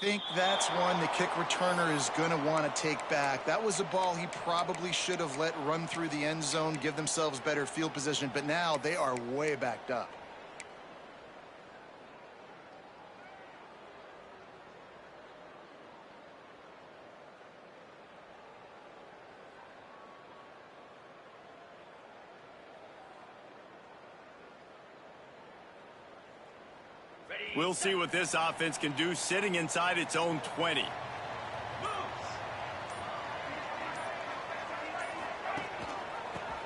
think that's one the kick returner is going to want to take back. That was a ball he probably should have let run through the end zone, give themselves better field position, but now they are way backed up. We'll see what this offense can do sitting inside its own 20.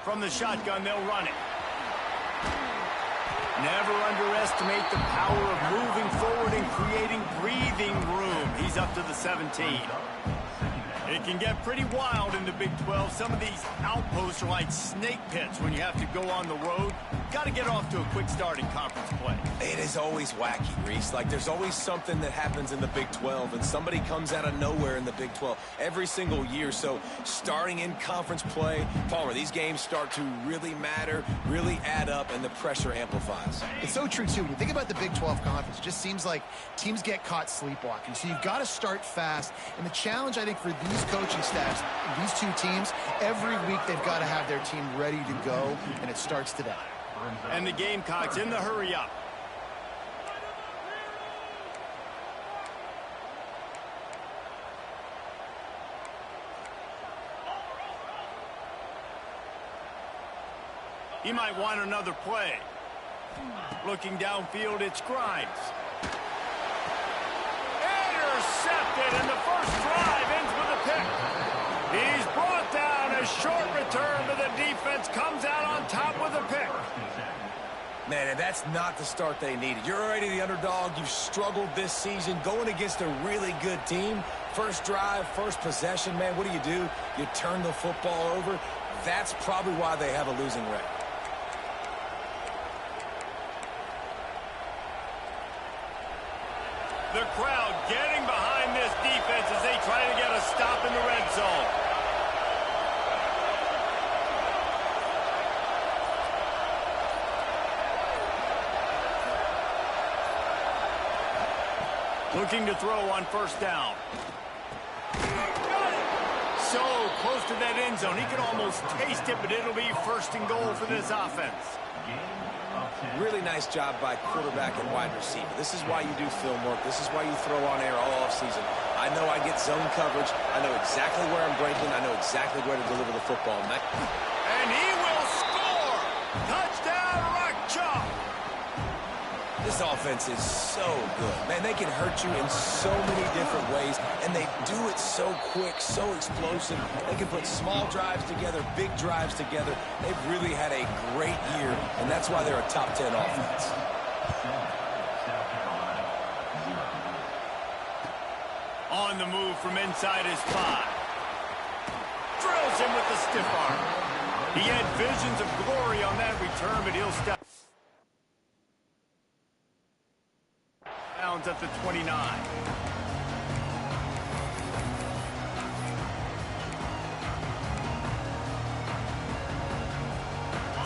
From the shotgun, they'll run it. Never underestimate the power of moving forward and creating breathing room. He's up to the 17. It can get pretty wild in the Big 12. Some of these outposts are like snake pits when you have to go on the road. Got to get off to a quick start in conference play. It is always wacky, Reese. Like, there's always something that happens in the Big 12, and somebody comes out of nowhere in the Big 12 every single year. So starting in conference play, Palmer, these games start to really matter, really add up, and the pressure amplifies. It's so true, too. When you think about the Big 12 conference, it just seems like teams get caught sleepwalking. So you've got to start fast. And the challenge, I think, for these coaching staffs, these two teams, every week they've got to have their team ready to go, and it starts today. And the Gamecocks in the hurry up. He might want another play. Looking downfield, it's Grimes. Intercepted, and the first drive ends with a pick. He's brought down. A short return, but the defense comes out on top with a pick. Man, and that's not the start they needed. You're already the underdog. You've struggled this season going against a really good team. First drive, first possession, man, what do? You turn the football over. That's probably why they have a losing record. The crowd getting behind this defense as they try to get a stop in the red zone. Looking to throw on first down. So close to that end zone. He could almost taste it, but it'll be first and goal for this offense. Really nice job by quarterback and wide receiver. This is why you do film work. This is why you throw on air all offseason. I know I get zone coverage. I know exactly where I'm breaking. I know exactly where to deliver the football. And he will score! Touchdown, Rock Chalk! This offense is so good. Man, they can hurt you in so many different ways, and they do it so quick, so explosive. They can put small drives together, big drives together. They've really had a great year, and that's why they're a top 10 offense. On the move from inside his 5. Drills him with the stiff arm. He had visions of glory on that return, but he'll step at the 29.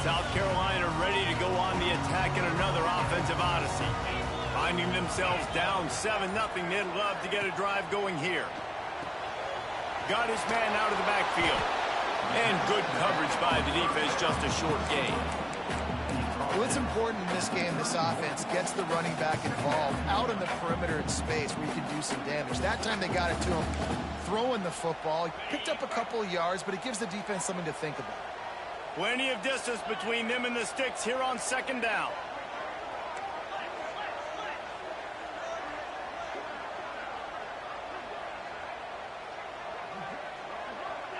South Carolina ready to go on the attack in another offensive odyssey. Finding themselves down 7-0, they'd love to get a drive going here. Got his man out of the backfield. And good coverage by the defense, just a short gain. What's important in this game, this offense gets the running back involved out in the perimeter in space where you can do some damage. That time they got it to him throwing the football. He picked up a couple of yards, but it gives the defense something to think about. Plenty of distance between them and the sticks here on second down.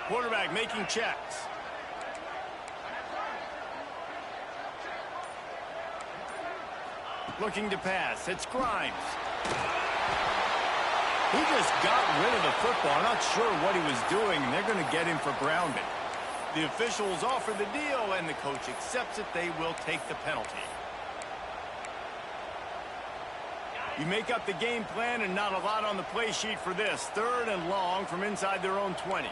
Quarterback making checks. Looking to pass. It's Grimes. He just got rid of the football. Not sure what he was doing, and they're going to get him for grounding. The officials offer the deal, and the coach accepts it. They will take the penalty. You make up the game plan, and not a lot on the play sheet for this. 3rd and long from inside their own 20.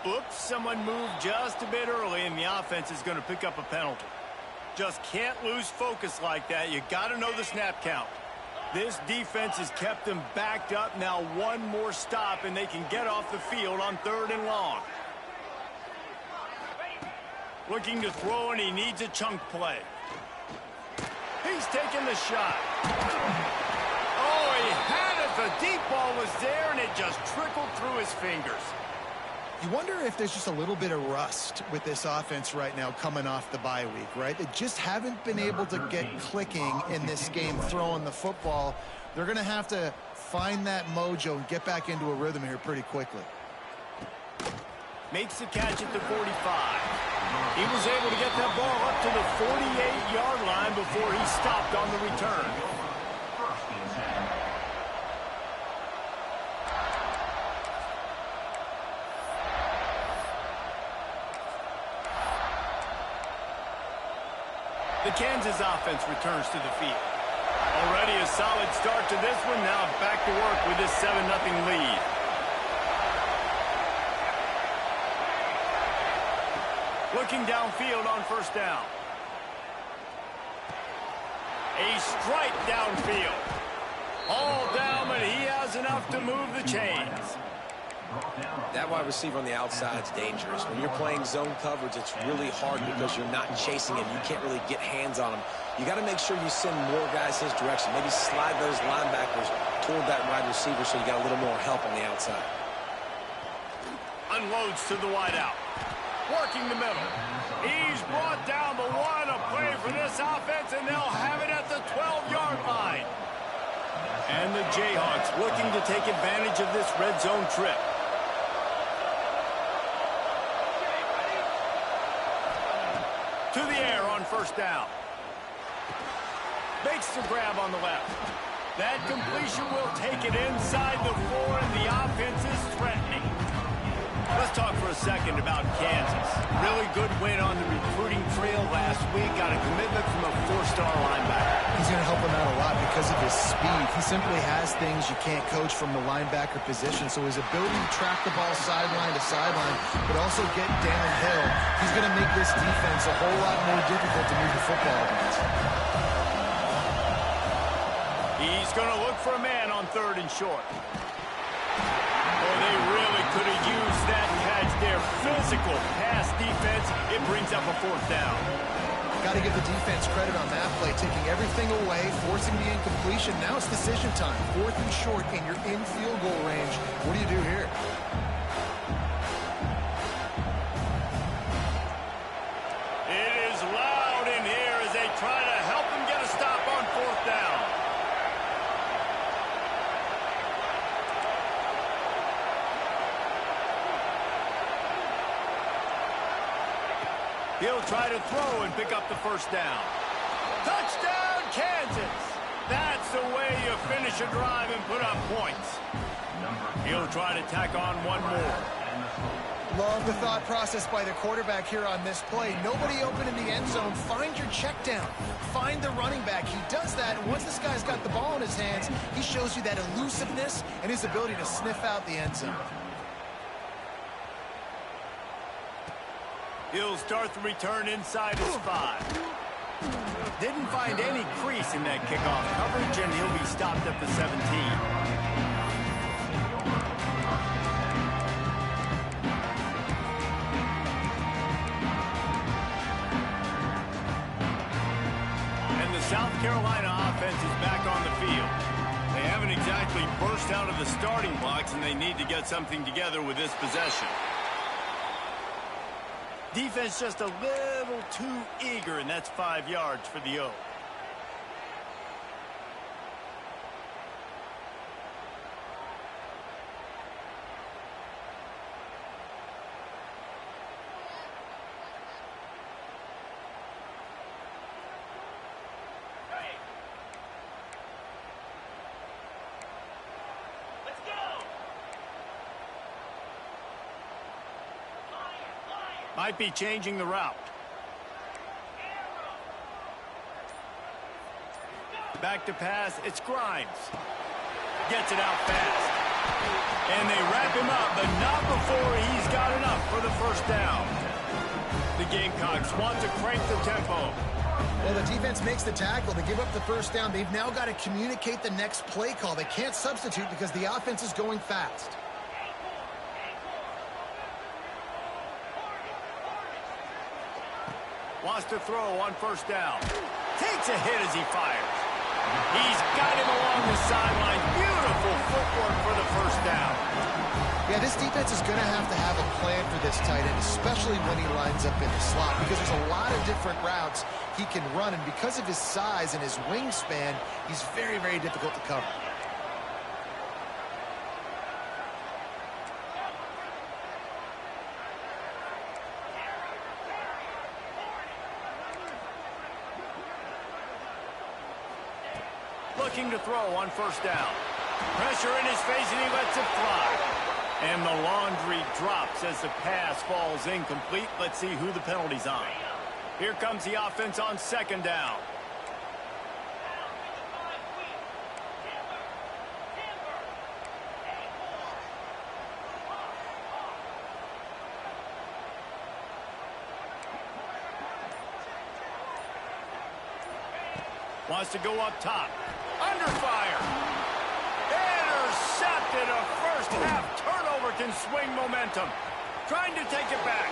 Oops, someone moved just a bit early, and the offense is going to pick up a penalty. Just can't lose focus like that. You got to know the snap count. This defense has kept them backed up. Now one more stop, and they can get off the field on 3rd and long. Looking to throw, and he needs a chunk play. He's taking the shot. Oh, he had it. The deep ball was there, and it just trickled through his fingers. You wonder if there's just a little bit of rust with this offense right now coming off the bye week, right? They just haven't been able to get clicking in this game throwing the football. They're going to have to find that mojo and get back into a rhythm here pretty quickly. Makes the catch at the 45. He was able to get that ball up to the 48-yard line before he stopped on the return. The Kansas offense returns to the field. Already a solid start to this one. Now back to work with this 7-0 lead. Looking downfield on 1st down. A strike downfield. All down, but he has enough to move the chains. That wide receiver on the outside is dangerous. When you're playing zone coverage, it's really hard because you're not chasing him. You can't really get hands on him. You got to make sure you send more guys his direction. Maybe slide those linebackers toward that wide receiver so you got a little more help on the outside. Unloads to the wideout. Working the middle. He's brought down the one. A play for this offense, and they'll have it at the 12-yard line. And the Jayhawks looking to take advantage of this red zone trip. To the air on 1st down. Makes the grab on the left. That completion will take it inside the 4, and the offense is threatening. Let's talk for a second about Kansas. Really good win on the recruiting trail last week. Got a commitment from a 4-star linebacker. He's going to help him out a lot because of his speed. He simply has things you can't coach from the linebacker position. So his ability to track the ball sideline to sideline, but also get downhill, he's going to make this defense a whole lot more difficult to move the football against. He's going to look for a man on 3rd and short. Oh, they really could have used that catch there. Physical pass defense. It brings up a 4th down. Got to give the defense credit on that play, taking everything away, forcing the incompletion. Now it's decision time. 4th and short, and you're in field goal range. What do you do here? It is loud in here as they try to help him get a stop on 4th down. He'll try to throw and pick up the 1st down. Touchdown, Kansas! That's the way you finish a drive and put up points. He'll try to tack on one more. Love the thought process by the quarterback here on this play. Nobody open in the end zone. Find your check down. Find the running back. He does that, and once this guy's got the ball in his hands, he shows you that elusiveness and his ability to sniff out the end zone. He'll start the return inside his 5. Didn't find any crease in that kickoff coverage, and he'll be stopped at the 17. And the South Carolina offense is back on the field. They haven't exactly burst out of the starting blocks, and they need to get something together with this possession. Defense just a little too eager, and that's 5 yards for the O. Might be changing the route. Back to pass, it's Grimes. Gets it out fast. And they wrap him up, but not before he's got enough for the 1st down. The Gamecocks want to crank the tempo. Well, the defense makes the tackle. They give up the first down. They've now got to communicate the next play call. They can't substitute because the offense is going fast. Wants to throw on first down. Takes a hit as he fires. He's got him along the sideline. Beautiful footwork for the first down. Yeah, this defense is going to have a plan for this tight end, especially when he lines up in the slot, because there's a lot of different routes he can run, and because of his size and his wingspan, he's very, very difficult to cover. Looking to throw on first down. Pressure in his face, and he lets it fly. And the laundry drops as the pass falls incomplete. Let's see who the penalty's on. Here comes the offense on second down. Wants to go up top. Under fire. Intercepted. A first half turnover can swing momentum. Trying to take it back.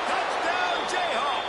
Touchdown, Jayhawks.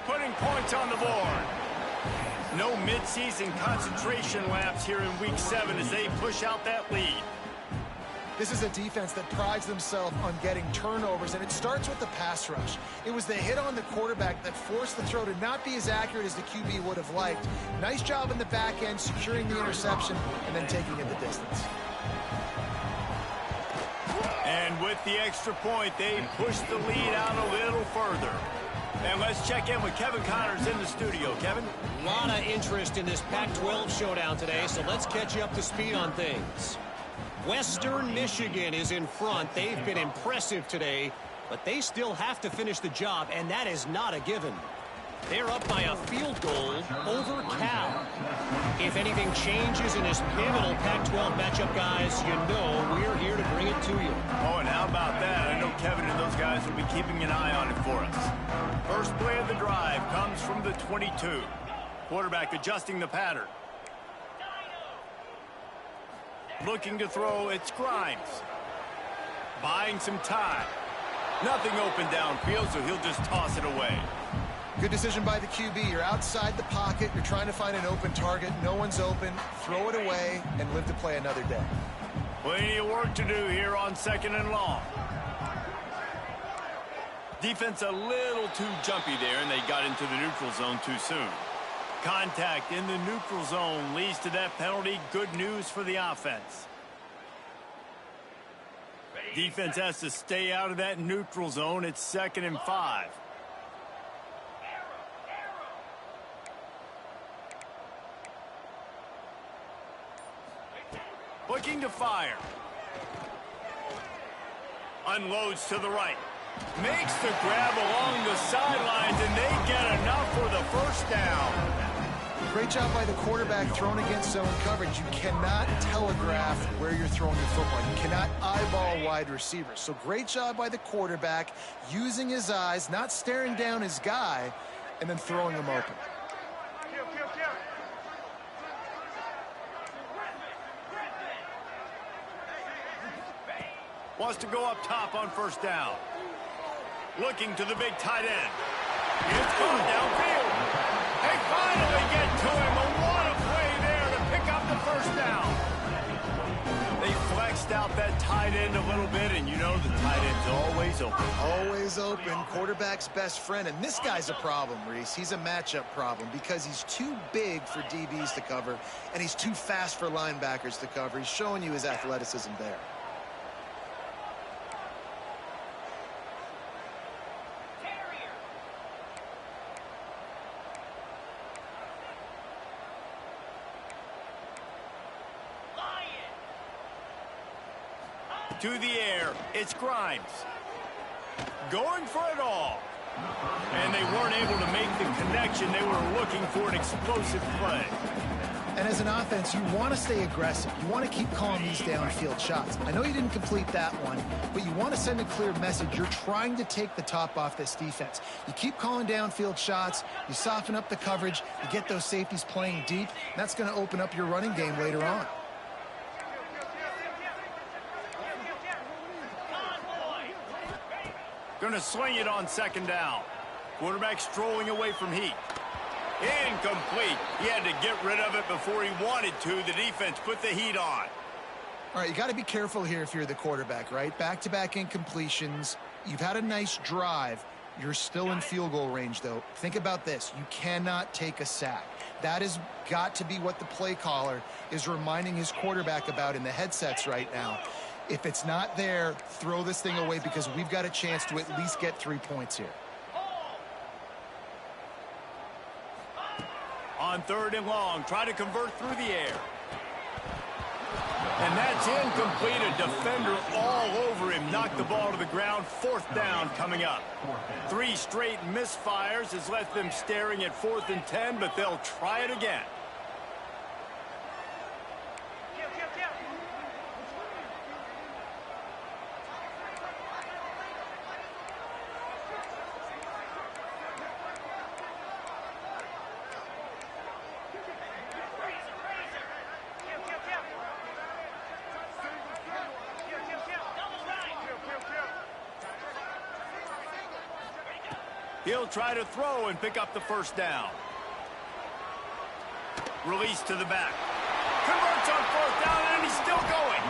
Putting points on the board. No midseason concentration laps here in Week 7 as they push out that lead. This is a defense that prides themselves on getting turnovers, and it starts with the pass rush. It was the hit on the quarterback that forced the throw to not be as accurate as the QB would have liked. Nice job in the back end, securing the interception, and then taking it the distance. And with the extra point, they push the lead out a little further. And let's check in with Kevin Connors in the studio. Kevin? A lot of interest in this Pac-12 showdown today, so let's catch you up to speed on things. Western Michigan is in front. They've been impressive today, but they still have to finish the job, and that is not a given. They're up by a field goal over Cal. If anything changes in this pivotal Pac-12 matchup, guys, you know we're here to bring it to you. Oh, and how about that? I know Kevin and those guys will be keeping an eye on it for us. First play of the drive comes from the 22. Quarterback adjusting the pattern. Looking to throw, it's Grimes. Buying some time. Nothing open downfield, so he'll just toss it away. Good decision by the QB. You're outside the pocket. You're trying to find an open target. No one's open. Throw it away and live to play another day. Plenty of work to do here on second and long. Defense a little too jumpy there, and they got into the neutral zone too soon. Contact in the neutral zone leads to that penalty. Good news for the offense. Defense has to stay out of that neutral zone. It's 2nd and 5. Looking to fire. Unloads to the right. Makes the grab along the sidelines, and they get enough for the first down. Great job by the quarterback thrown against zone coverage. You cannot telegraph where you're throwing your football. You cannot eyeball wide receivers. So great job by the quarterback using his eyes, not staring down his guy, and then throwing him open. Wants to go up top on first down. Looking to the big tight end. It's going downfield. They finally get to him. A what a play there to pick up the first down. They flexed out that tight end a little bit, and you know the tight end's always open. Always open. Quarterback's best friend. And this guy's a problem, Reese. He's a matchup problem because he's too big for DBs to cover, and he's too fast for linebackers to cover. He's showing you his athleticism there. To the air, it's Grimes. Going for it all. And they weren't able to make the connection. They were looking for an explosive play. And as an offense, you want to stay aggressive. You want to keep calling these downfield shots. I know you didn't complete that one, but you want to send a clear message. You're trying to take the top off this defense. You keep calling downfield shots. You soften up the coverage. You get those safeties playing deep. And that's going to open up your running game later on. Going to swing it on second down. Quarterback strolling away from heat. Incomplete. He had to get rid of it before he wanted to. The defense put the heat on. All right, you got to be careful here if you're the quarterback, right? Back-to-back incompletions. You've had a nice drive. You're still in field goal range, though. Think about this. You cannot take a sack. That has got to be what the play caller is reminding his quarterback about in the headsets right now. If it's not there, throw this thing away because we've got a chance to at least get 3 points here. On third and long, try to convert through the air. And that's incomplete. A defender all over him. Knocked the ball to the ground. Fourth down coming up. 3 straight misfires has left them staring at 4th and 10, but they'll try it again. He'll try to throw and pick up the first down. Release to the back. Converts on 4th down, and he's still going.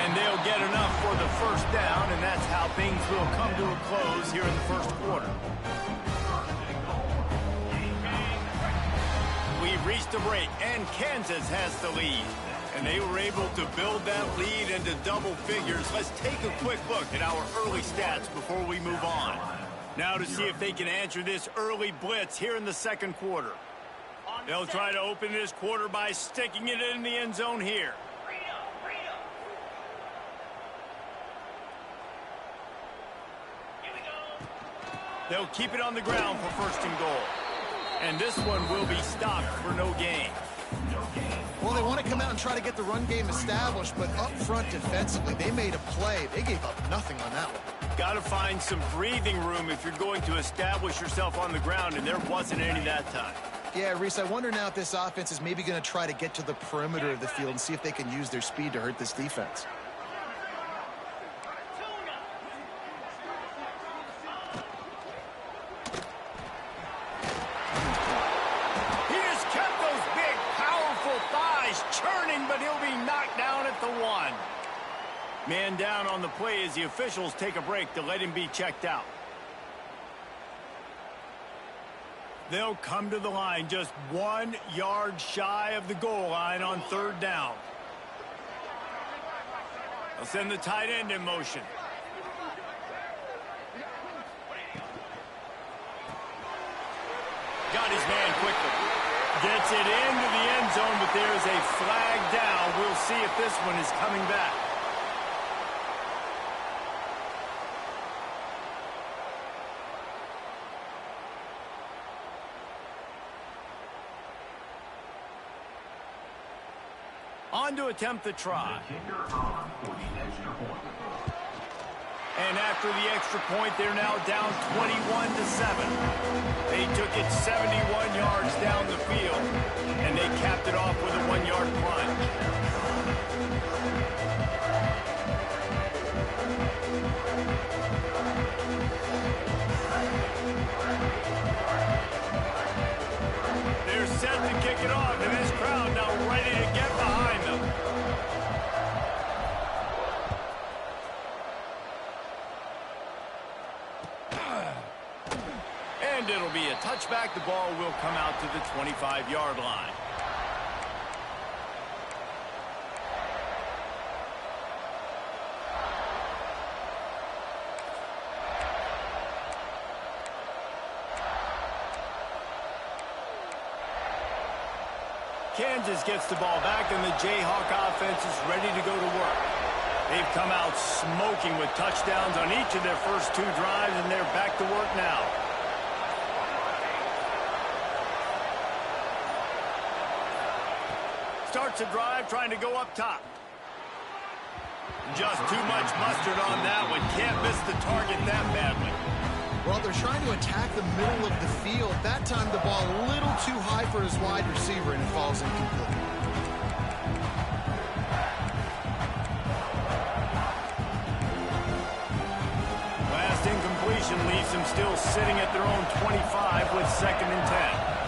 And they'll get enough for the first down, and that's how things will come to a close here in the first quarter. We've reached a break, and Kansas has the lead. And they were able to build that lead into double figures. Let's take a quick look at our early stats before we move on. Now to see if they can answer this early blitz here in the second quarter. They'll try to open this quarter by sticking it in the end zone here. They'll keep it on the ground for first and goal. And this one will be stopped for no gain. Well, they want to come out and try to get the run game established, but up front defensively, they made a play. They gave up nothing on that one. Got to find some breathing room if you're going to establish yourself on the ground, and there wasn't any that time. Yeah, Reese, I wonder now if this offense is maybe going to try to get to the perimeter of the field and see if they can use their speed to hurt this defense. He just kept those big, powerful thighs churning, but he'll be knocked down at the 1. Man down on the play as the officials take a break to let him be checked out. They'll come to the line just 1 yard shy of the goal line on third down. They'll send the tight end in motion. Got his man quickly. Gets it into the end zone, but there's a flag down. We'll see if this one is coming back. On to attempt the try. And after the extra point, they're now down 21-7. They took it 71 yards down the field, and they capped it off with a 1-yard plunge. They're set to kick it off, and this crowd now ready to get behind them. And it'll be a touchback. The ball will come out to the 25-yard line. Kansas gets the ball back, and the Jayhawk offense is ready to go to work. They've come out smoking with touchdowns on each of their first 2 drives, and they're back to work now. Starts a drive trying to go up top. Just too much mustard on that one. Can't miss the target that badly. Well, they're trying to attack the middle of the field. That time the ball a little too high for his wide receiver, and it falls incomplete. Last incompletion leaves them still sitting at their own 25 with 2nd and 10.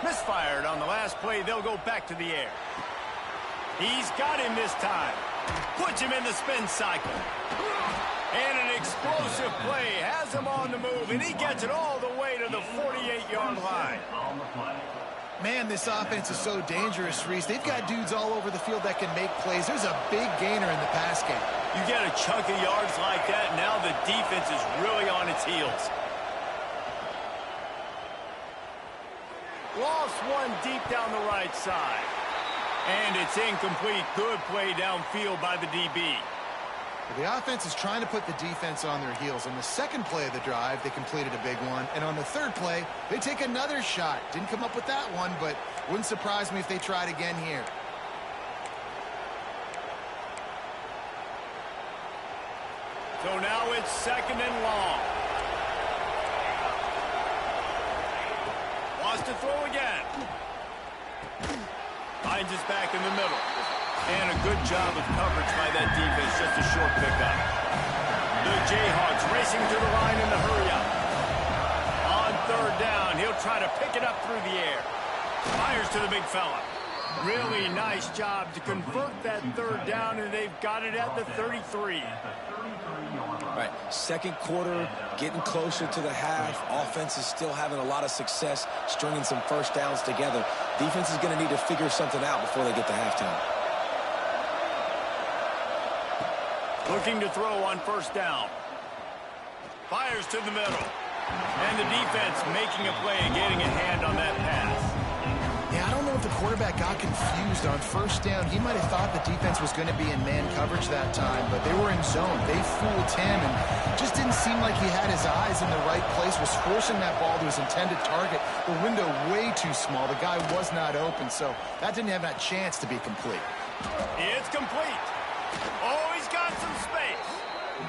Misfired on the last play. They'll go back to the air. He's got him this time. Puts him in the spin cycle. And an explosive play has him on the move, and he gets it all the way to the 48-yard line. Man, this offense is so dangerous, Reese. They've got dudes all over the field that can make plays. There's a big gainer in the pass game. You get a chunk of yards like that, now the defense is really on its heels. Lost one deep down the right side. And it's incomplete. Good play downfield by the DB. The offense is trying to put the defense on their heels. On the second play of the drive, they completed a big one. And on the third play, they take another shot. Didn't come up with that one, but wouldn't surprise me if they tried again here. So now it's 2nd and long. Wants to throw again. Finds his back in the middle. And a good job of coverage by that defense. Just a short pickup. The Jayhawks racing to the line in the hurry-up. On 3rd down, he'll try to pick it up through the air. Fires to the big fella. Really nice job to convert that 3rd down, and they've got it at the 33. All right, second quarter, getting closer to the half. Offense is still having a lot of success stringing some first downs together. Defense is going to need to figure something out before they get to halftime. Looking to throw on 1st down. Fires to the middle. And the defense making a play and getting a hand on that pass. Yeah, I don't know if the quarterback got confused on 1st down. He might have thought the defense was going to be in man coverage that time, but they were in zone. They fooled him and just didn't seem like he had his eyes in the right place, was forcing that ball to his intended target. The window way too small. The guy was not open, so that didn't have that chance to be complete. It's complete. Oh, he's got some space.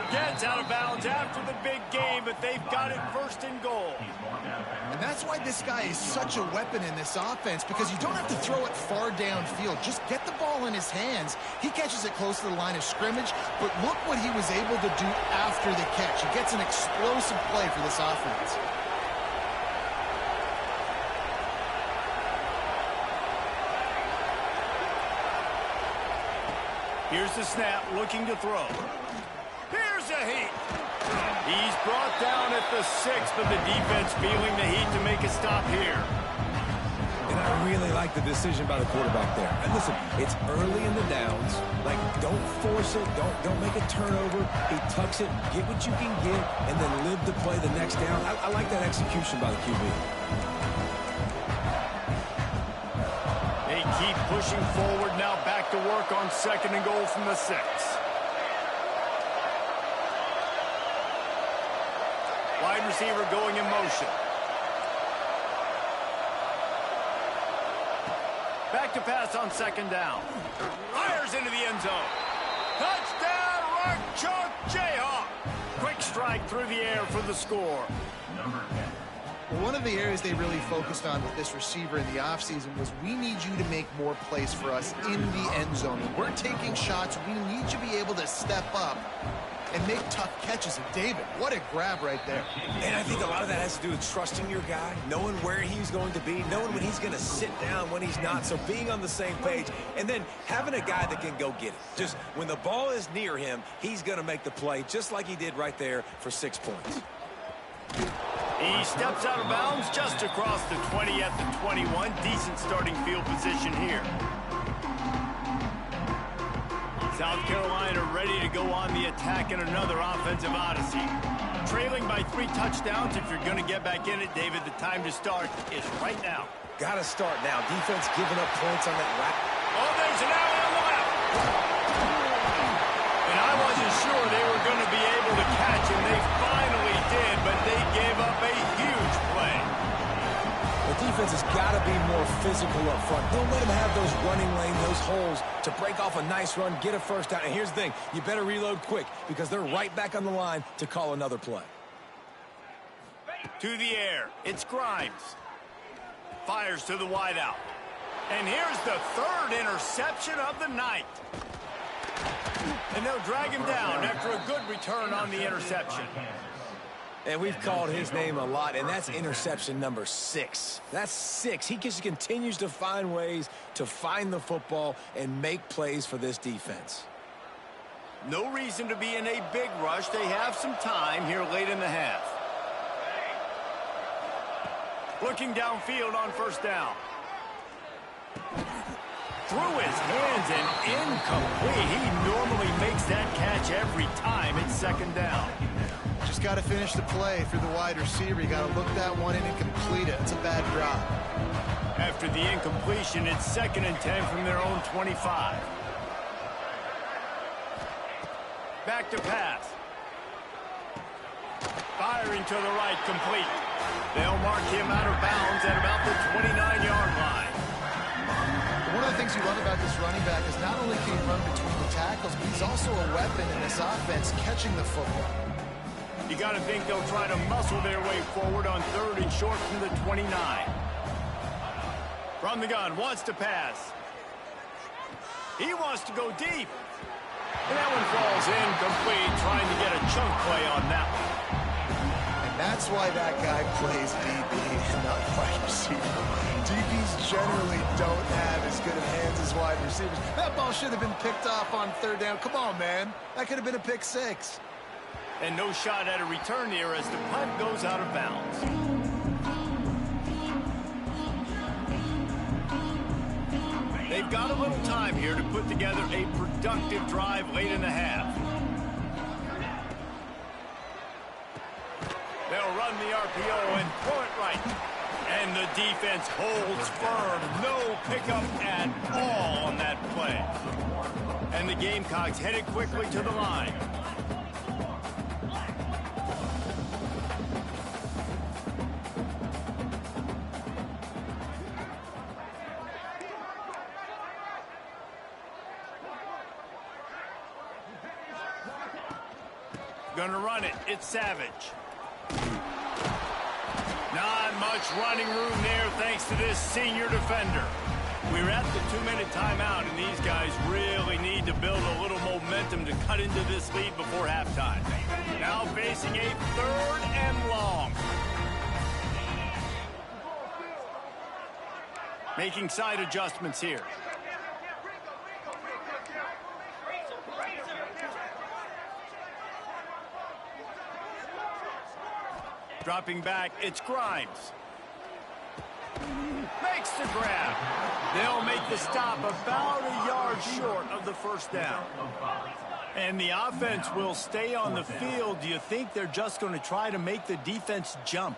Gets out of bounds after the big game, but they've got it 1st and goal. And that's why this guy is such a weapon in this offense, because you don't have to throw it far downfield. Just get the ball in his hands. He catches it close to the line of scrimmage, but look what he was able to do after the catch. He gets an explosive play for this offense. Here's the snap, looking to throw. Here's a heat. He's brought down at the 6, but the defense feeling the heat to make a stop here. And I really like the decision by the quarterback there. And listen, it's early in the downs. Like, don't force it. Don't make a turnover. He tucks it, get what you can get, and then live to play the next down. I like that execution by the QB. They keep pushing forward now, back to work on 2nd and goal from the 6. Wide receiver going in motion. Back to pass on 2nd down. Fires into the end zone. Touchdown, Rock Chalk Jayhawk. Quick strike through the air for the score. Well, one of the areas they really focused on with this receiver in the offseason was, we need you to make more plays for us in the end zone. When we're taking shots, we need you to be able to step up and make tough catches. And David, what a grab right there. And I think a lot of that has to do with trusting your guy, knowing where he's going to be, knowing when he's going to sit down, when he's not, so being on the same page, and then having a guy that can go get it. Just when the ball is near him, he's going to make the play, just like he did right there for 6 points. He steps out of bounds just across the 20 at the 21. Decent starting field position here. South Carolina ready to go on the attack in another offensive odyssey. trailing by 3 touchdowns. If you're going to get back in it, David, the time to start is right now. Got to start now. Defense giving up points on that lap. Oh, there's an alley on the left. And I wasn't sure they were going to be able to catch, and they finally did, but they gave up a huge play. The defense has got to be more physical up front. Don't let them have those running lane, those holes to break off a nice run, get a first down. And here's the thing, you better reload quick because they're right back on the line to call another play. To the air, it's Grimes. Fires to the wideout. And here's the 3rd interception of the night. And they'll drag him down after a good return on the interception. And we've called his name a lot, and that's interception number 6. That's 6. He just continues to find ways to find the football and make plays for this defense. No reason to be in a big rush. They have some time here late in the half. Looking downfield on first down. Through his hands and incomplete. He normally makes that catch every time. It's 2nd down. Just got to finish the play for the wide receiver. You got to look that one in and complete it. It's a bad drop. After the incompletion, it's 2nd and 10 from their own 25. Back to pass. Firing to the right, complete. They'll mark him out of bounds at about the 29-yard line. One of the things you love about this running back is not only can he run between the tackles, but he's also a weapon in this offense, catching the football. You got to think they'll try to muscle their way forward on 3rd and short from the 29. From the gun, wants to pass. He wants to go deep. And that one falls incomplete, trying to get a chunk play on that one. And that's why that guy plays DB and not wide receiver. DBs generally don't have as good of hands as wide receivers. That ball should have been picked off on 3rd down. Come on, man. That could have been a pick 6. And no shot at a return here as the punt goes out of bounds. They've got a little time here to put together a productive drive late in the half. They'll run the RPO and throw it right. And the defense holds firm. No pickup at all on that play. And the Gamecocks headed quickly to the line. Gonna run it. It's Savage. Not much running room there thanks to this senior defender. We're at the 2-minute timeout, and these guys really need to build a little momentum to cut into this lead before halftime. Now facing a 3rd and long. Making side adjustments here. Dropping back, it's Grimes. Makes the grab. They'll make the stop about a yard short of the first down. And the offense will stay on the field. Do you think they're just going to try to make the defense jump?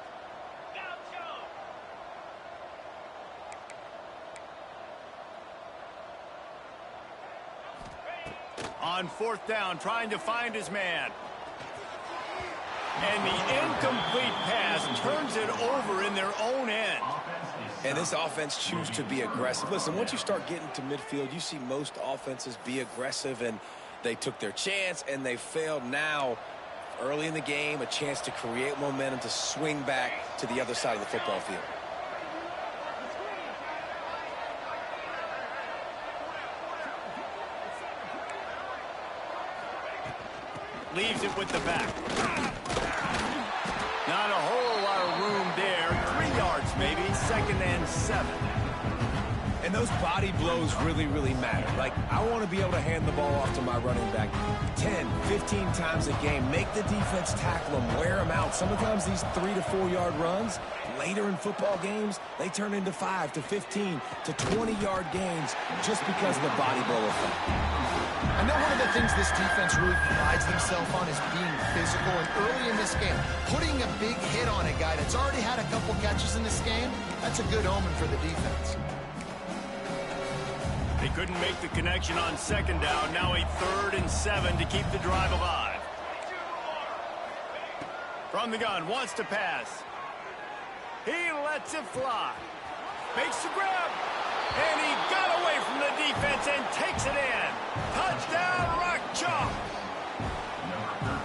On 4th down, trying to find his man. And the incomplete pass turns it over in their own end. And this offense chooses to be aggressive. Listen, once you start getting to midfield, you see most offenses be aggressive, and they took their chance, and they failed. Now, early in the game, a chance to create momentum, to swing back to the other side of the football field. Leaves it with the back. Not a whole lot of room there. 3 yards maybe. 2nd and 7. And those body blows really, really matter. Like, I want to be able to hand the ball off to my running back 10, 15 times a game. Make the defense tackle them, wear them out. Sometimes these 3 to 4 yard runs, later in football games, they turn into 5 to 15 to 20 yard gains just because of the body blow effect. I know one of the things this defense really prides themselves on is being physical, and early in this game, putting a big hit on a guy that's already had a couple catches in this game, that's a good omen for the defense. They couldn't make the connection on second down. Now a 3rd and 7 to keep the drive alive. From the gun, wants to pass. He lets it fly. Makes the grab. And he got away from the defense and takes it in. Touchdown, Rock Chalk.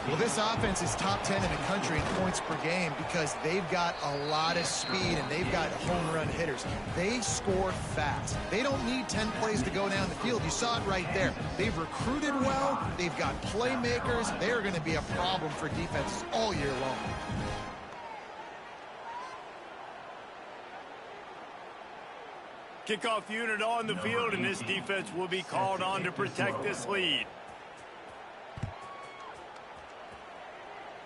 Well, this offense is top 10 in the country in points per game because they've got a lot of speed and they've got home run hitters. They score fast. They don't need 10 plays to go down the field. You saw it right there. They've recruited well. They've got playmakers. They are going to be a problem for defenses all year long. Kickoff unit on the field, and this defense will be called on to protect this lead.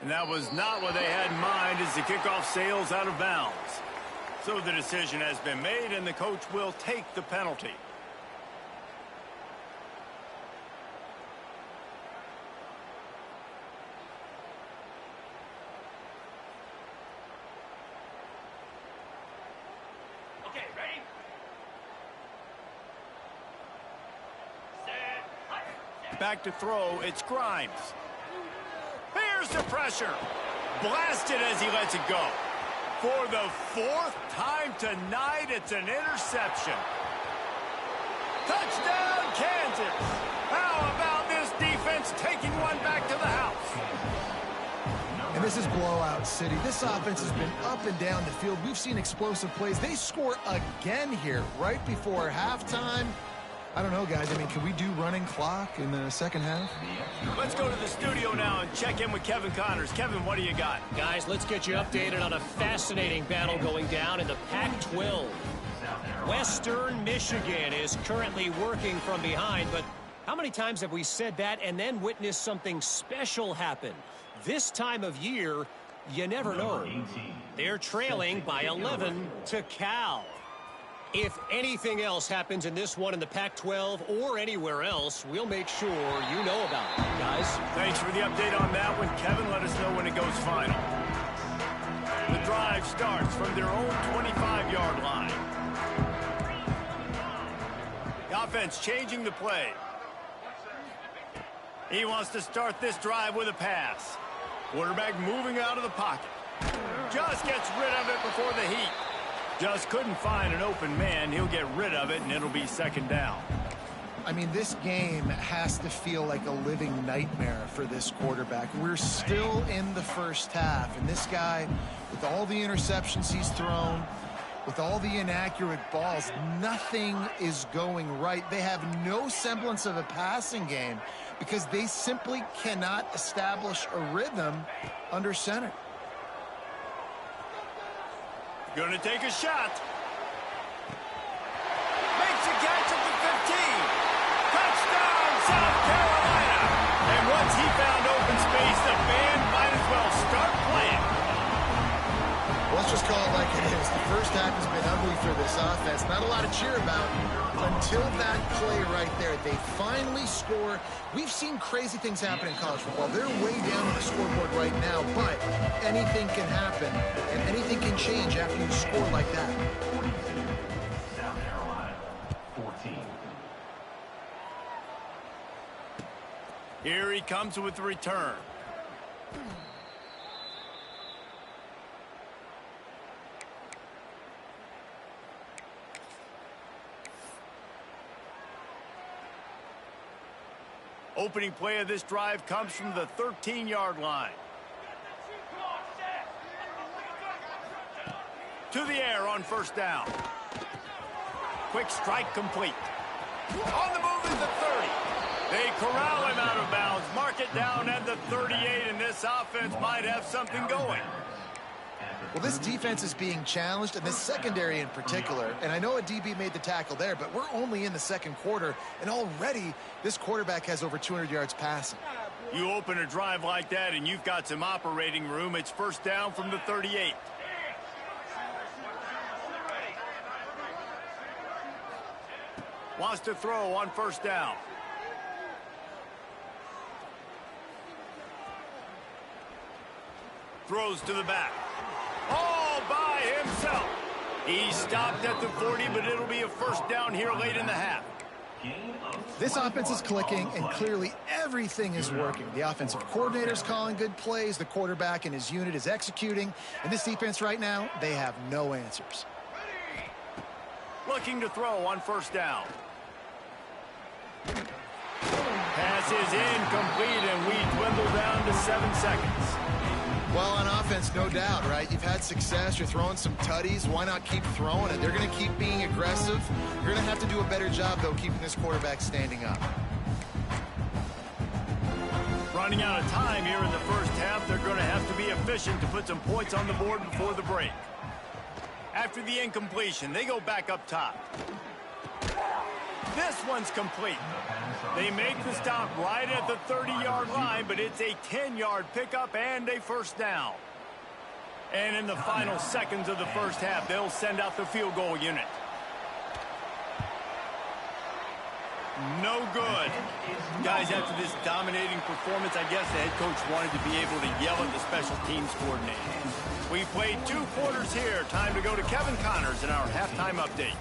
And that was not what they had in mind as the kickoff sails out of bounds. So the decision has been made, and the coach will take the penalty. Okay, ready? Back to throw, it's Grimes. Here's the pressure. Blasted as he lets it go. For the 4th time tonight, it's an interception. Touchdown, Kansas. How about this defense taking one back to the house? And this is blowout city. This offense has been up and down the field. We've seen explosive plays. They score again here right before halftime. I don't know, guys. I mean, can we do running clock in the second half? Let's go to the studio now and check in with Kevin Connors. Kevin, what do you got? Guys, let's get you updated on a fascinating battle going down in the Pac-12. Western Michigan is currently working from behind, but how many times have we said that and then witnessed something special happen? This time of year, you never know. They're trailing by 11 to Cal. If anything else happens in this one in the Pac-12 or anywhere else, we'll make sure you know about it, guys. Thanks for the update on that one, Kevin. Let us know when it goes final. The drive starts from their own 25-yard line. The offense changing the play. He wants to start this drive with a pass. Quarterback moving out of the pocket. Just gets rid of it before the heat. Just couldn't find an open man. He'll get rid of it, and it'll be second down. I mean, this game has to feel like a living nightmare for this quarterback. We're still in the first half, and this guy, with all the interceptions he's thrown, with all the inaccurate balls, nothing is going right. They have no semblance of a passing game because they simply cannot establish a rhythm under center. Gonna take a shot. Makes a catch at the 15. Touchdown, South Carolina. And once he found open space, the band might as well start playing. Let's just call it like it is. The first half has been ugly for this offense. Not a lot to cheer about until that play right there. They finally score. We've seen crazy things happen in college football. They're way down on the scoreboard right now, but anything can happen, and anything can change after you score like that. South Carolina, 14. Here he comes with the return. Opening play of this drive comes from the 13-yard line. To the air on first down. Quick strike complete. On the move is the 30. They corral him out of bounds, mark it down at the 38, and this offense might have something going. Well, this defense is being challenged, and this secondary in particular. And I know a DB made the tackle there, but we're only in the second quarter, and already this quarterback has over 200 yards passing. You open a drive like that, and you've got some operating room. It's first down from the 38. Wants to throw on first down. Throws to the back. All by himself. He stopped at the 40, but it'll be a first down here late in the half. This offense is clicking, and clearly everything is working. The offensive coordinator's calling good plays. The quarterback and his unit is executing. And this defense right now, they have no answers. Looking to throw on first down. Pass is incomplete, and we dwindle down to 7 seconds. Well, on offense, no doubt, right? You've had success. You're throwing some tutties. Why not keep throwing it? They're going to keep being aggressive. You're going to have to do a better job, though, keeping this quarterback standing up. Running out of time here in the first half. They're going to have to be efficient to put some points on the board before the break. After the incompletion, they go back up top. This one's complete. They make the stop right at the 30-yard line, but it's a 10-yard pickup and a first down. And in the final seconds of the first half, they'll send out the field goal unit. No good. Guys, after this dominating performance, I guess the head coach wanted to be able to yell at the special teams coordinator. We played 2 quarters here. Time to go to Kevin Connors in our halftime update.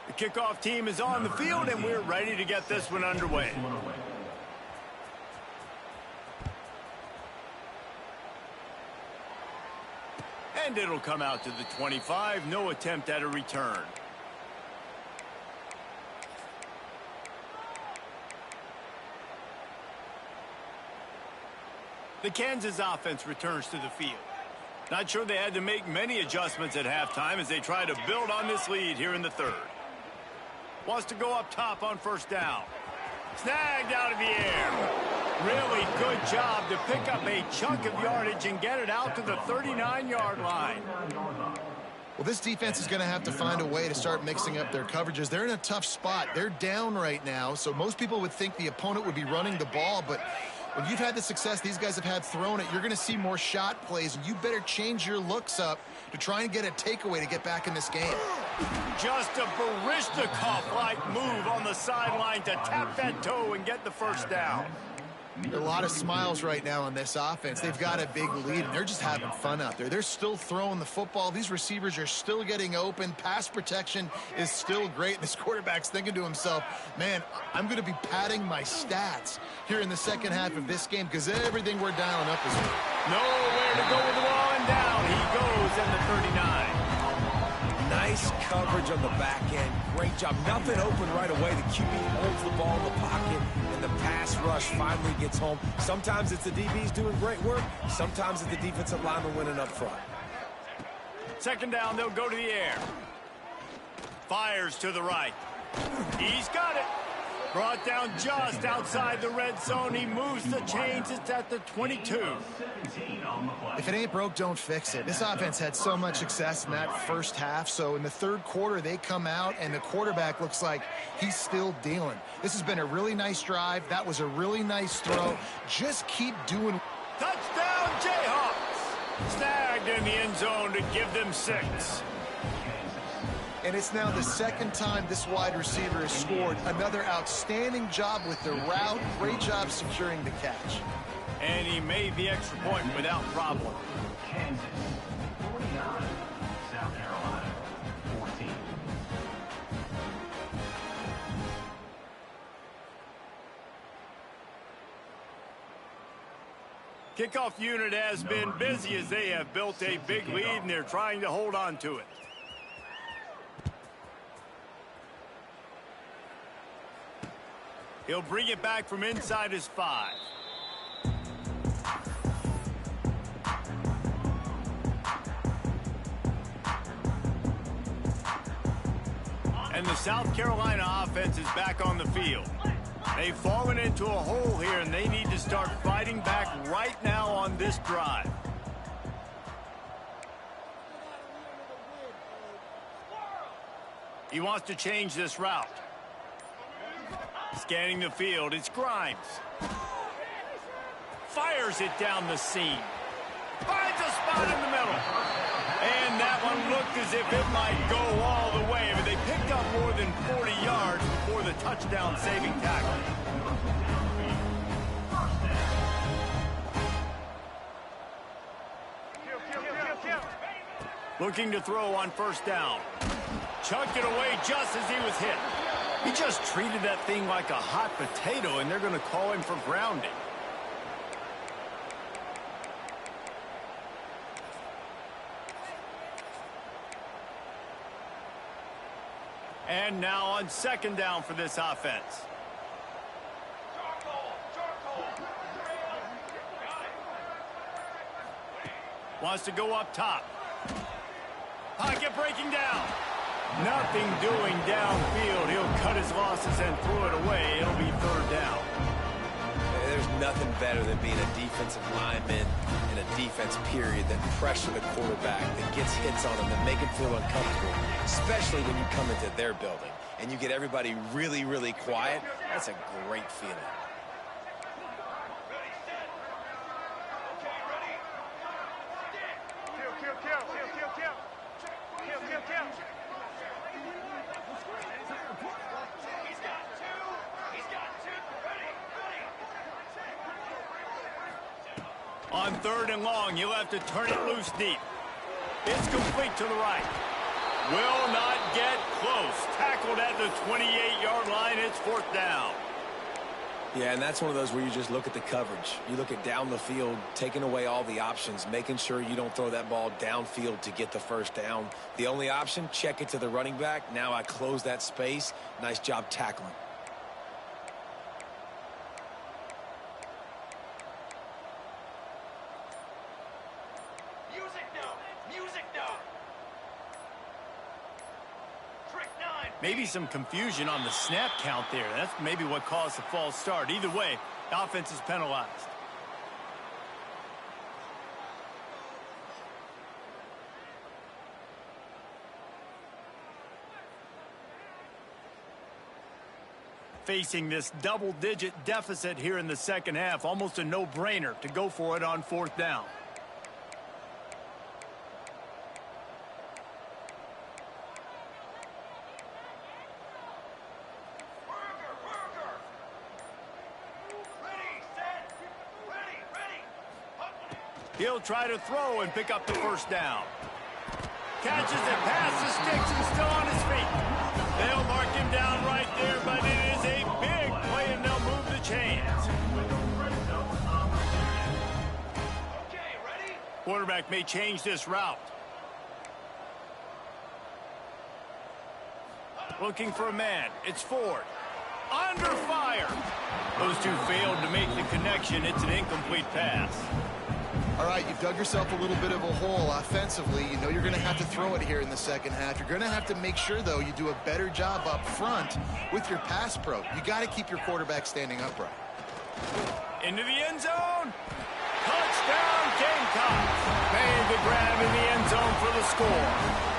The kickoff team is on the field, and we're ready to get this one underway. And it'll come out to the 25. No attempt at a return. The Kansas offense returns to the field. Not sure they had to make many adjustments at halftime as they try to build on this lead here in the third. Wants to go up top on first down. Snagged out of the air. Really good job to pick up a chunk of yardage and get it out to the 39-yard line. Well, this defense is going to have to find a way to start mixing up their coverages. They're in a tough spot. They're down right now, so most people would think the opponent would be running the ball, but when you've had the success these guys have had throwing it, you're going to see more shot plays, and you better change your looks up to try and get a takeaway to get back in this game. Just a Baryshnikov-like move on the sideline to tap that toe and get the first down. There are a lot of smiles right now on this offense. They've got a big lead, and they're just having fun out there. They're still throwing the football. These receivers are still getting open. Pass protection is still great. This quarterback's thinking to himself, man, I'm going to be padding my stats here in the second half of this game because everything we're dialing up is good. Nowhere to go with the ball, and down he goes at the 39. Nice coverage on the back end. Great job. Nothing open right away. The QB holds the ball in the pocket, and the pass rush finally gets home. Sometimes it's the DBs doing great work. Sometimes it's the defensive lineman winning up front. Second down, they'll go to the air. Fires to the right. He's got it. Brought down just outside the red zone. He moves the chains. It's at the 22. If it ain't broke, don't fix it. This offense had so much success in that first half, so in the third quarter, they come out, and the quarterback looks like he's still dealing. This has been a really nice drive. That was a really nice throw. Just keep doing. Touchdown, Jayhawks. Snagged in the end zone to give them 6. And it's now the second time this wide receiver has scored. Another outstanding job with the route. Great job securing the catch. And he made the extra point without problem. Kansas 49, South Carolina 14. Kickoff unit has been busy as they have built a big lead, and they're trying to hold on to it. He'll bring it back from inside his 5. And the South Carolina offense is back on the field. They've fallen into a hole here, and they need to start fighting back right now on this drive. He wants to change this route. Scanning the field, it's Grimes. Fires it down the seam. Finds a spot in the middle. And that one looked as if it might go all the way, but they picked up more than 40 yards before the touchdown-saving tackle. Looking to throw on first down. Chucked it away just as he was hit. He just treated that thing like a hot potato, and they're going to call him for grounding. And now on second down for this offense. Wants to go up top. Pocket breaking down. Nothing doing downfield. He'll cut his losses and throw it away. It'll be third down. There's nothing better than being a defensive lineman in a defense period that pressure the quarterback, that gets hits on him, that make him feel uncomfortable, especially when you come into their building and you get everybody really, really quiet. That's a great feeling. On third and long, you'll have to turn it loose deep. It's complete to the right. Will not get close. Tackled at the 28-yard line. It's fourth down. Yeah, and that's one of those where you just look at the coverage. You look at down the field, taking away all the options, making sure you don't throw that ball downfield to get the first down. The only option, check it to the running back. Now I close that space. Nice job tackling. Maybe some confusion on the snap count there. That's maybe what caused the false start. Either way, the offense is penalized. Facing this double-digit deficit here in the second half, almost a no-brainer to go for it on fourth down. He'll try to throw and pick up the first down. Catches it past the sticks and still on his feet. They'll mark him down right there, but it is a big play, and they'll move the chains. Quarterback may change this route. Looking for a man. It's Ford. Under fire. Those two failed to make the connection. It's an incomplete pass. All right, you've dug yourself a little bit of a hole offensively. You know you're going to have to throw it here in the second half. You're going to have to make sure, though, you do a better job up front with your pass pro. You got to keep your quarterback standing upright. Into the end zone. Touchdown, Gamecocks. Made the grab in the end zone for the score.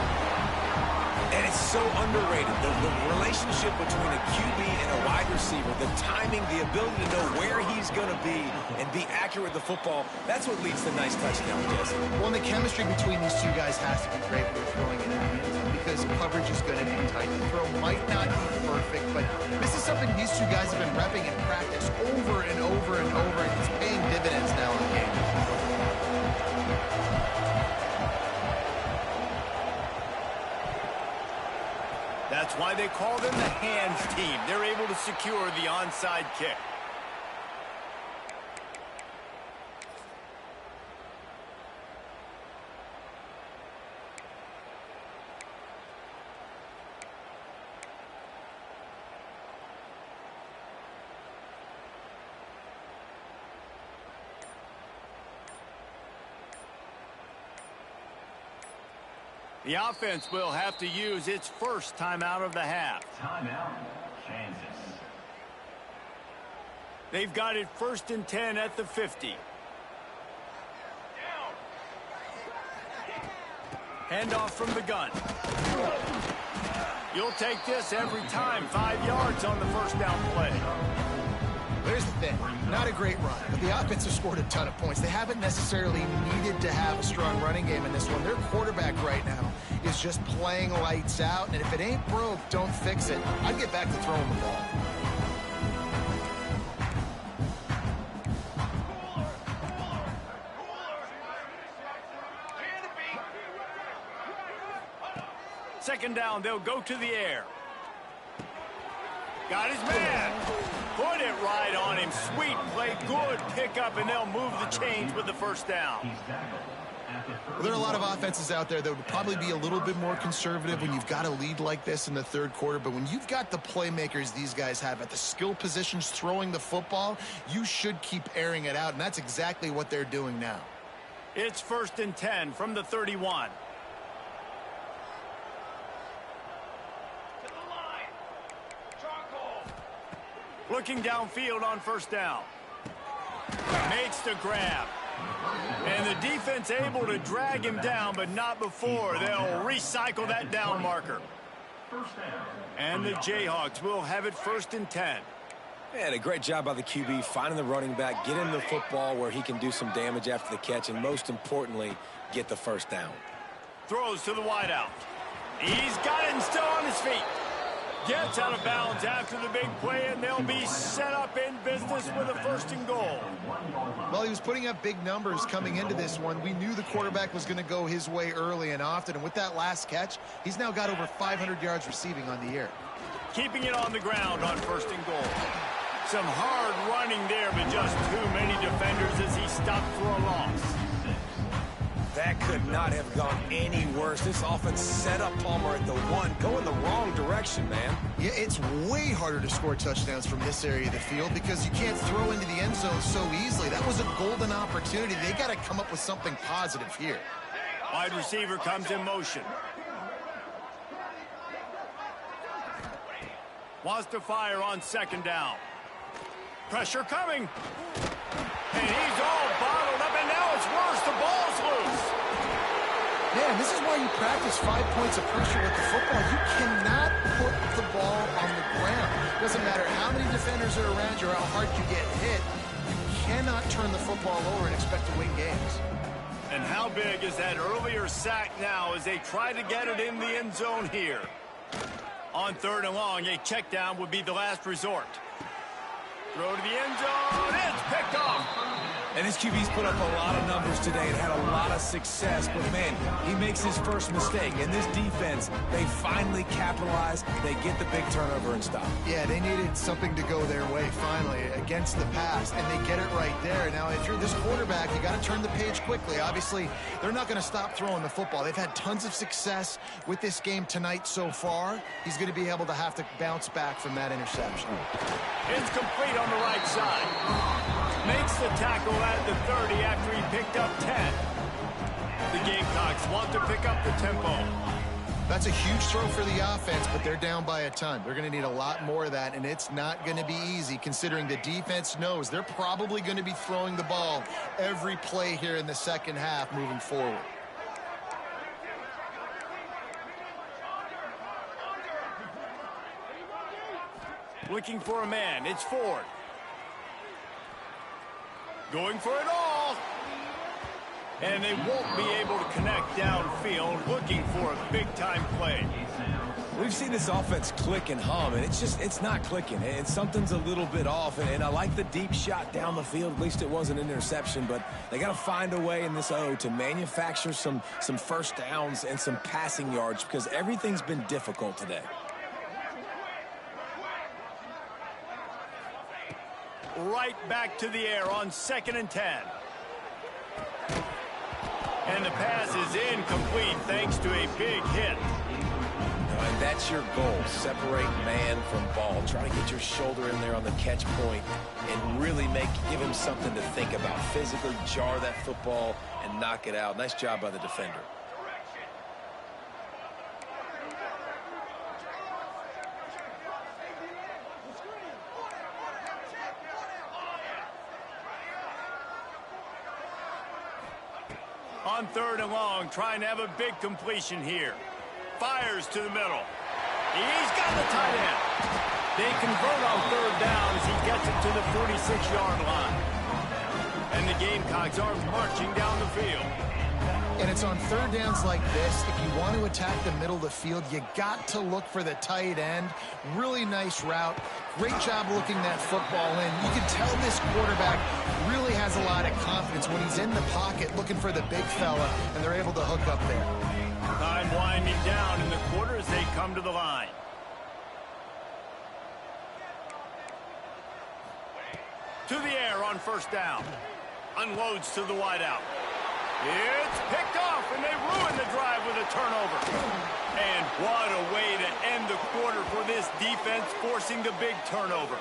And it's so underrated. The relationship between a QB and a wide receiver, the timing, the ability to know where he's going to be and be accurate with the football, that's what leads to nice touchdowns, Jesse. Well, and the chemistry between these two guys has to be great when you're throwing it in, because coverage is going to be tight. The throw might not be perfect, but this is something these two guys have been repping in practice over and over and over, and it's paying dividends now in the game. That's why they call them the hands team. They're able to secure the onside kick. The offense will have to use its first timeout of the half. Timeout, Kansas. They've got it 1st and 10 at the 50. Handoff from the gun. You'll take this every time. 5 yards on the first down play. Here's the thing. Not a great run, but the offense has scored a ton of points. They haven't necessarily needed to have a strong running game in this one. Their quarterback right now is just playing lights out, and if it ain't broke, don't fix it. I'd get back to throwing the ball. Second down, they'll go to the air. Got his man. Put it right on him. Sweet play, good pickup, and they'll move the chains with the first down. Well, there are a lot of offenses out there that would probably be a little bit more conservative when you've got a lead like this in the third quarter. But when you've got the playmakers these guys have at the skill positions throwing the football, you should keep airing it out, and that's exactly what they're doing now. It's 1st and 10 from the 31. Looking downfield on first down. Makes the grab. And the defense able to drag him down, but not before. They'll recycle that down marker. And the Jayhawks will have it 1st and 10. Man, a great job by the QB finding the running back, get him the football where he can do some damage after the catch, and most importantly, get the first down. Throws to the wideout. He's got it and still on his feet. Gets out of bounds after the big play, and they'll be set up in business with a 1st and goal. Well, he was putting up big numbers coming into this one. We knew the quarterback was going to go his way early and often, and with that last catch, he's now got over 500 yards receiving on the year. Keeping it on the ground on 1st and goal. Some hard running there, but just too many defenders as he stopped for a loss. That could not have gone any worse. This offense set up Palmer at the 1, going the wrong direction, man. Yeah, it's way harder to score touchdowns from this area of the field because you can't throw into the end zone so easily. That was a golden opportunity. They got to come up with something positive here. Wide receiver comes in motion. Wants to fire on 2nd down. Pressure coming. And he's all bottled up, and now it's worse. The ball's loose. Man, this is why you practice 5 points of pressure with the football. You cannot put the ball on the ground. Doesn't matter how many defenders are around you or how hard you get hit. You cannot turn the football over and expect to win games. And how big is that earlier sack now as they try to get it in the end zone here? On 3rd and long, a check down would be the last resort. Throw to the end zone. It's picked off. And this QB's put up a lot of numbers today and had a lot of success. But, man, he makes his first mistake. And this defense, they finally capitalize. They get the big turnover and stop. Yeah, they needed something to go their way, finally, against the pass. And they get it right there. Now, if you're this quarterback, you got to turn the page quickly. Obviously, they're not going to stop throwing the football. They've had tons of success with this game tonight so far. He's going to be able to have to bounce back from that interception. It's complete on the right side. Makes the tackle at the 30 after he picked up 10. The Gamecocks want to pick up the tempo. That's a huge throw for the offense, but they're down by a ton. They're going to need a lot more of that, and it's not going to be easy considering the defense knows they're probably going to be throwing the ball every play here in the second half moving forward. Looking for a man. It's Ford. Going for it all. And they won't be able to connect downfield, looking for a big-time play. We've seen this offense click and hum, and it's not clicking. And something's a little bit off. And I like the deep shot down the field. At least it wasn't an interception. But they got to find a way in this O to manufacture some first downs and some passing yards because everything's been difficult today. Right back to the air on 2nd and 10. And the pass is incomplete thanks to a big hit. And that's your goal. Separate man from ball. Try to get your shoulder in there on the catch point and really give him something to think about. Physically jar that football and knock it out. Nice job by the defender. On 3rd and long, trying to have a big completion here. Fires to the middle. He's got the tight end. They convert on 3rd down as he gets it to the 46-yard line. And the Gamecocks are marching down the field. And it's on 3rd downs like this. If you want to attack the middle of the field, you got to look for the tight end. Really nice route. Great job looking that football in. You can tell this quarterback really has a lot of confidence when he's in the pocket looking for the big fella, and they're able to hook up there. Time winding down in the quarter as they come to the line. To the air on 1st down. Unloads to the wideout. It's picked off, and they ruin the drive with a turnover. And what a way to end the quarter for this defense, forcing the big turnover.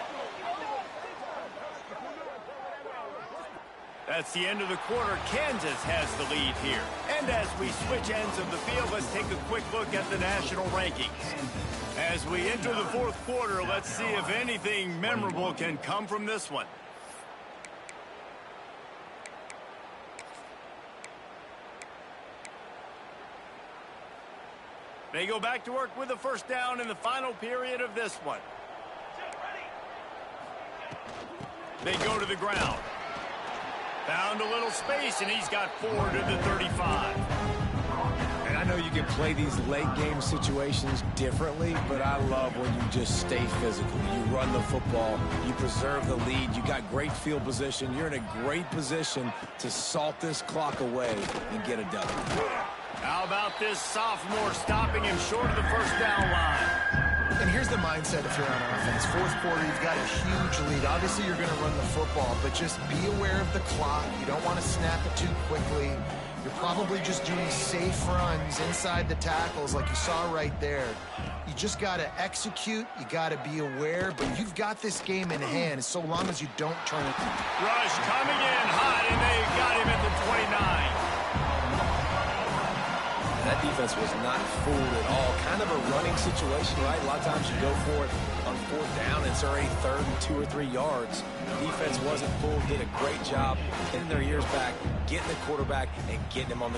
That's the end of the quarter. Kansas has the lead here. And as we switch ends of the field, let's take a quick look at the national rankings. As we enter the 4th quarter, let's see if anything memorable can come from this one. They go back to work with the 1st down in the final period of this one. They go to the ground. Found a little space, and he's got 4 to the 35. And I know you can play these late game situations differently, but I love when you just stay physical. You run the football, you preserve the lead, you got great field position. You're in a great position to salt this clock away and get a W. How about this sophomore stopping him short of the 1st down line? And here's the mindset if you're on offense. 4th quarter, you've got a huge lead. Obviously, you're going to run the football, but just be aware of the clock. You don't want to snap it too quickly. You're probably just doing safe runs inside the tackles like you saw right there. You just got to execute. You got to be aware, but you've got this game in hand so long as you don't turn it. Rush coming in hot, and they got him at the 29. That defense was not fooled at all. Kind of a running situation, right? A lot of times you go for it on 4th down. It's already 3rd and 2 or 3 yards. The defense wasn't fooled. Did a great job hitting their ears back, getting the quarterback, and getting him on the